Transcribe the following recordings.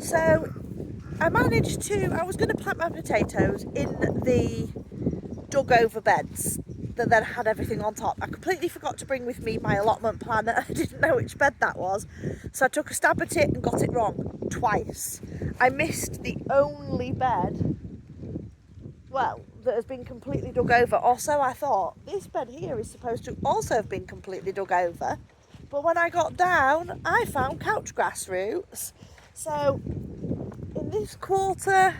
So I was going to plant my potatoes in the dug over beds that then had everything on top. I completely forgot to bring with me my allotment planner. I didn't know which bed that was. So I took a stab at it and got it wrong twice. I missed the only bed, well, that has been completely dug over. Also, I thought this bed here is supposed to also have been completely dug over. But when I got down, I found couch grass roots. So in this quarter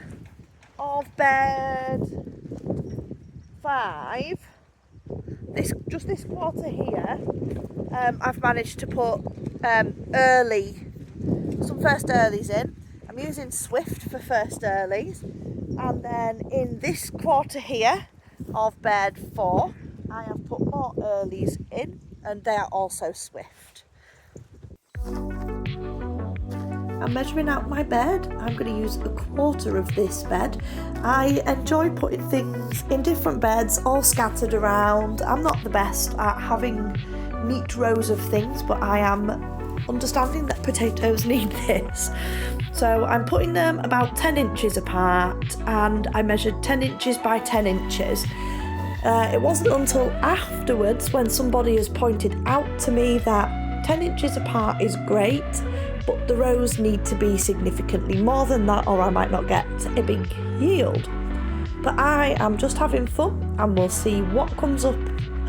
of bed 5, this quarter here, I've managed to put some first earlies in. I'm using Swift for first earlies, and then in this quarter here of bed 4, I have put more earlies in, and they are also Swift. I'm measuring out my bed. I'm going to use a quarter of this bed. I enjoy putting things in different beds, all scattered around. I'm not the best at having neat rows of things, but I am understanding that potatoes need this. So I'm putting them about 10 inches apart, and I measured 10 inches by 10 inches. It wasn't until afterwards when somebody has pointed out to me that 10 inches apart is great, but the rows need to be significantly more than that, or I might not get a big yield. But I am just having fun, and we'll see what comes up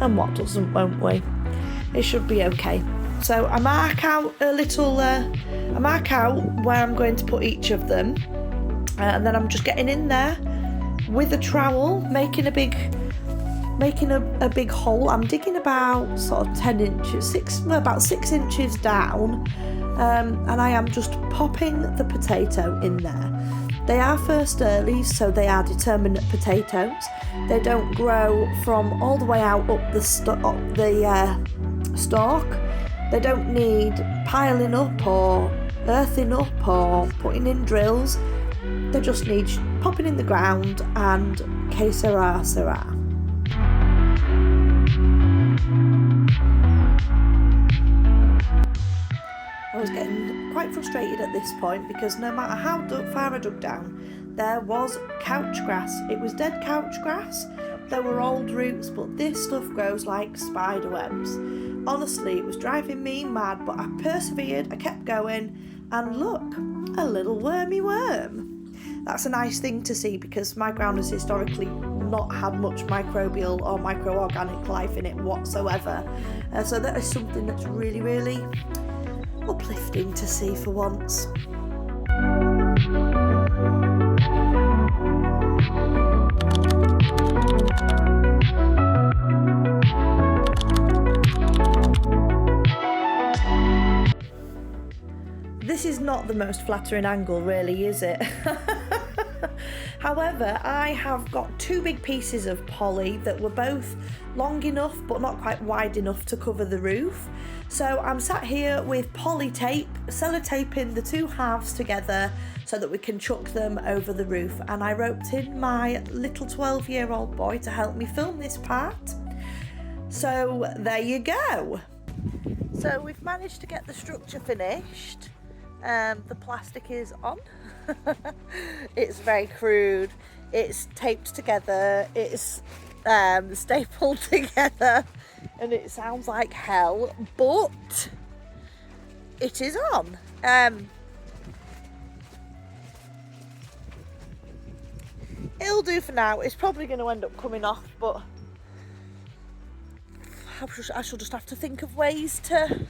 and what doesn't, won't we? It should be okay. So I mark out where I'm going to put each of them, and then I'm just getting in there with a trowel, making a big hole. I'm digging about sort of 10 inches, about 6 inches down, and I am just popping the potato in there. They are first earlies, so they are determinate potatoes. They don't grow from all the way out up the stalk. They don't need piling up or earthing up or putting in drills. They just need popping in the ground and que sera, sera. I was getting quite frustrated at this point because no matter how far I dug down, there was couch grass. It was dead couch grass. There were old roots, but this stuff grows like spider webs. Honestly, it was driving me mad, but I persevered, I kept going, and look, a little wormy worm. That's a nice thing to see because my ground has historically not had much microbial or microorganic life in it whatsoever. So that is something that's really, really uplifting to see for once. This is not the most flattering angle, really, is it? However, I have got 2 big pieces of poly that were both long enough but not quite wide enough to cover the roof. So I'm sat here with poly tape, sellotaping the 2 halves together so that we can chuck them over the roof. And I roped in my little 12-year-old boy to help me film this part. So there you go. So we've managed to get the structure finished. The plastic is on. It's very crude. It's taped together. It's stapled together, and it sounds like hell, but it is on. It'll do for now. It's probably going to end up coming off, but I shall just have to think of ways to,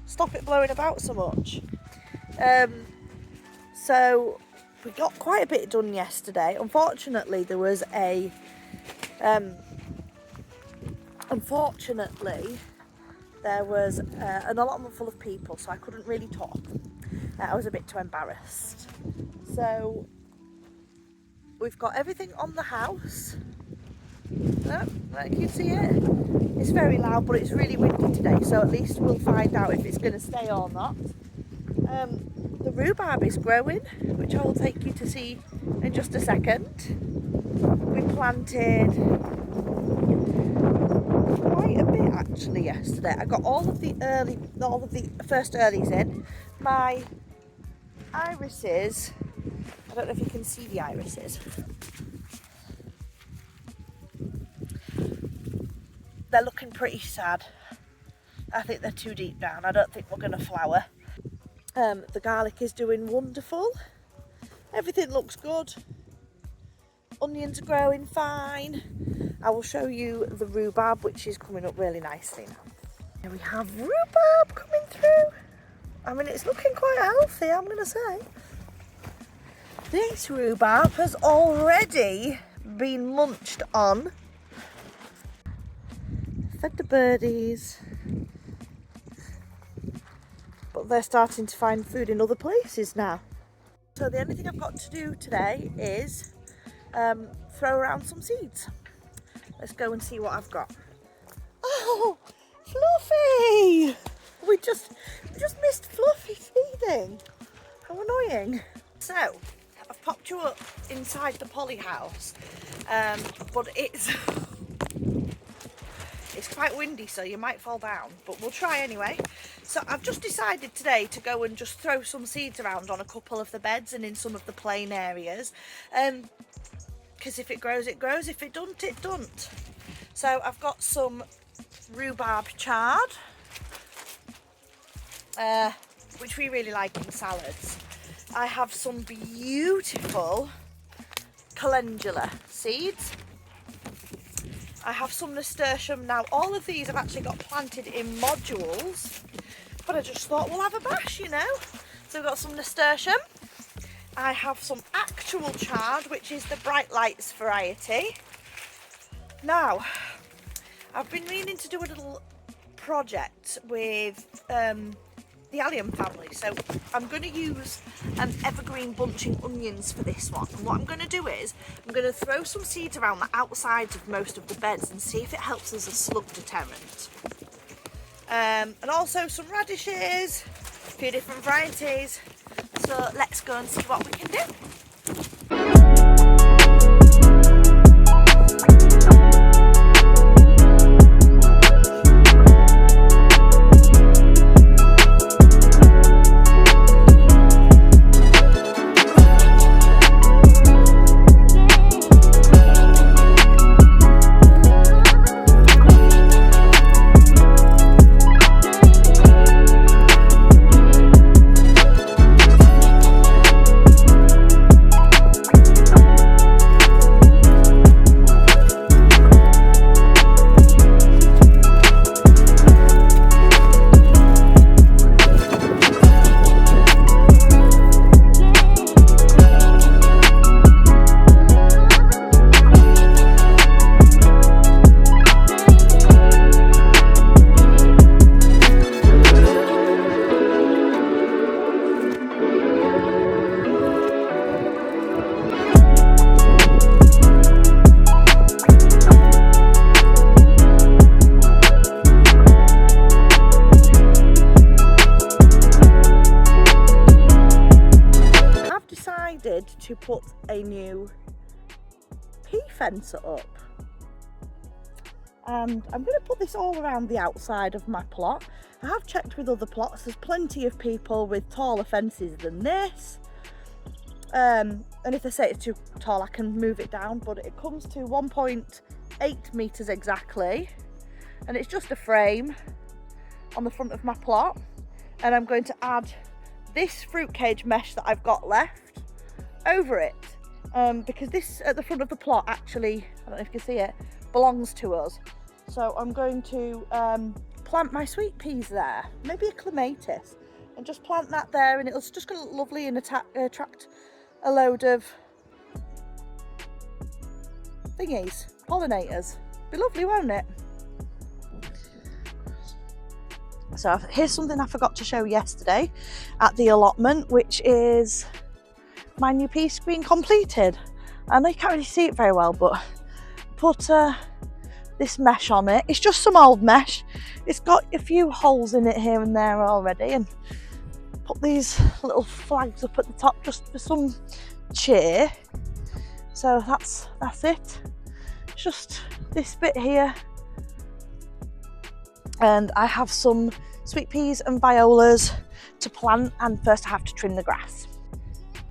stop it blowing about so much. So we got quite a bit done yesterday. Unfortunately, there was an allotment full of people, so I couldn't really talk. I was a bit too embarrassed. So we've got everything on the house. Oh, you can see it. It's very loud, but it's really windy today, so at least we'll find out if it's going to stay or not. The rhubarb is growing, which I will take you to see in just a second. We planted quite a bit actually yesterday. I got all of the first earlies in. My irises, I don't know if you can see the irises. They're looking pretty sad. I think they're too deep down. I don't think we're going to flower. The garlic is doing wonderful. Everything looks good. Onions are growing fine. I will show you the rhubarb, which is coming up really nicely now. Here we have rhubarb coming through. I mean, it's looking quite healthy, I'm going to say. This rhubarb has already been munched on. Fed the birdies. But they're starting to find food in other places now. So the only thing I've got to do today is throw around some seeds. Let's go and see what I've got. Oh, Fluffy! We just missed Fluffy feeding. How annoying. So, I've popped you up inside the polyhouse, but it's quite windy, so you might fall down, but we'll try anyway. So I've just decided today to go and just throw some seeds around on a couple of the beds and in some of the plain areas, because if it grows, it grows. If it don't, it don't. So I've got some rhubarb chard, which we really like in salads. I have some beautiful calendula seeds. I have some nasturtium. Now, all of these I've actually got planted in modules, but I just thought we'll have a bash, you know. So we've got some nasturtium. I have some actual chard, which is the bright lights variety. Now, I've been meaning to do a little project with the allium family, so I'm going to use evergreen bunching onions for this one. And what I'm going to do is I'm going to throw some seeds around the outsides of most of the beds and see if it helps as a slug deterrent. And also some radishes, a few different varieties. So let's go and see what we can do. To put a new pea fencer up, and I'm going to put this all around the outside of my plot. I have checked with other plots, there's plenty of people with taller fences than this, and if they say it's too tall I can move it down, but it comes to 1.8 meters exactly, and it's just a frame on the front of my plot. And I'm going to add this fruit cage mesh that I've got left over it, because this at the front of the plot actually, I don't know if you can see it, belongs to us. So I'm going to plant my sweet peas there, maybe a clematis, and just plant that there, and it's just going to look lovely and attract a load of thingies, pollinators. Be lovely, won't it? So here's something I forgot to show yesterday at the allotment, which is my new pea screen completed. I know you can't really see it very well, but put this mesh on it. It's just some old mesh. It's got a few holes in it here and there already, and put these little flags up at the top just for some cheer. So that's it. It's just this bit here and I have some sweet peas and violas to plant, and first I have to trim the grass.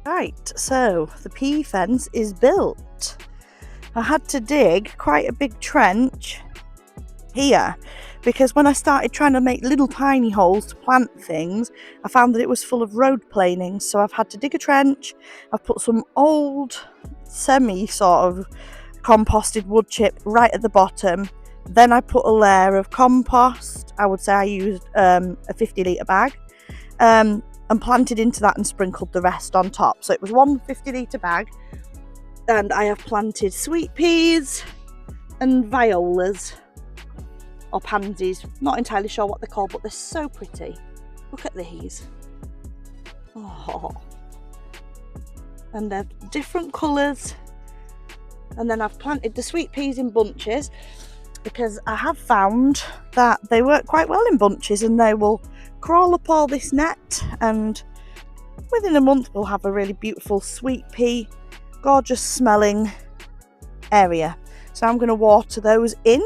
Right, so the pea fence is built. I had to dig quite a big trench here because when I started trying to make little tiny holes to plant things, I found that it was full of road planings, so I've had to dig a trench. I've put some old semi sort of composted wood chip right at the bottom. Then I put a layer of compost. I would say I used a 50-litre bag, and planted into that and sprinkled the rest on top. So it was one 50-litre bag, and I have planted sweet peas and violas, or pansies, not entirely sure what they're called, but they're so pretty. Look at these. Oh. And they're different colours. And then I've planted the sweet peas in bunches because I have found that they work quite well in bunches, and they will crawl up all this net, and within a month we'll have a really beautiful sweet pea, gorgeous smelling area. So I'm going to water those in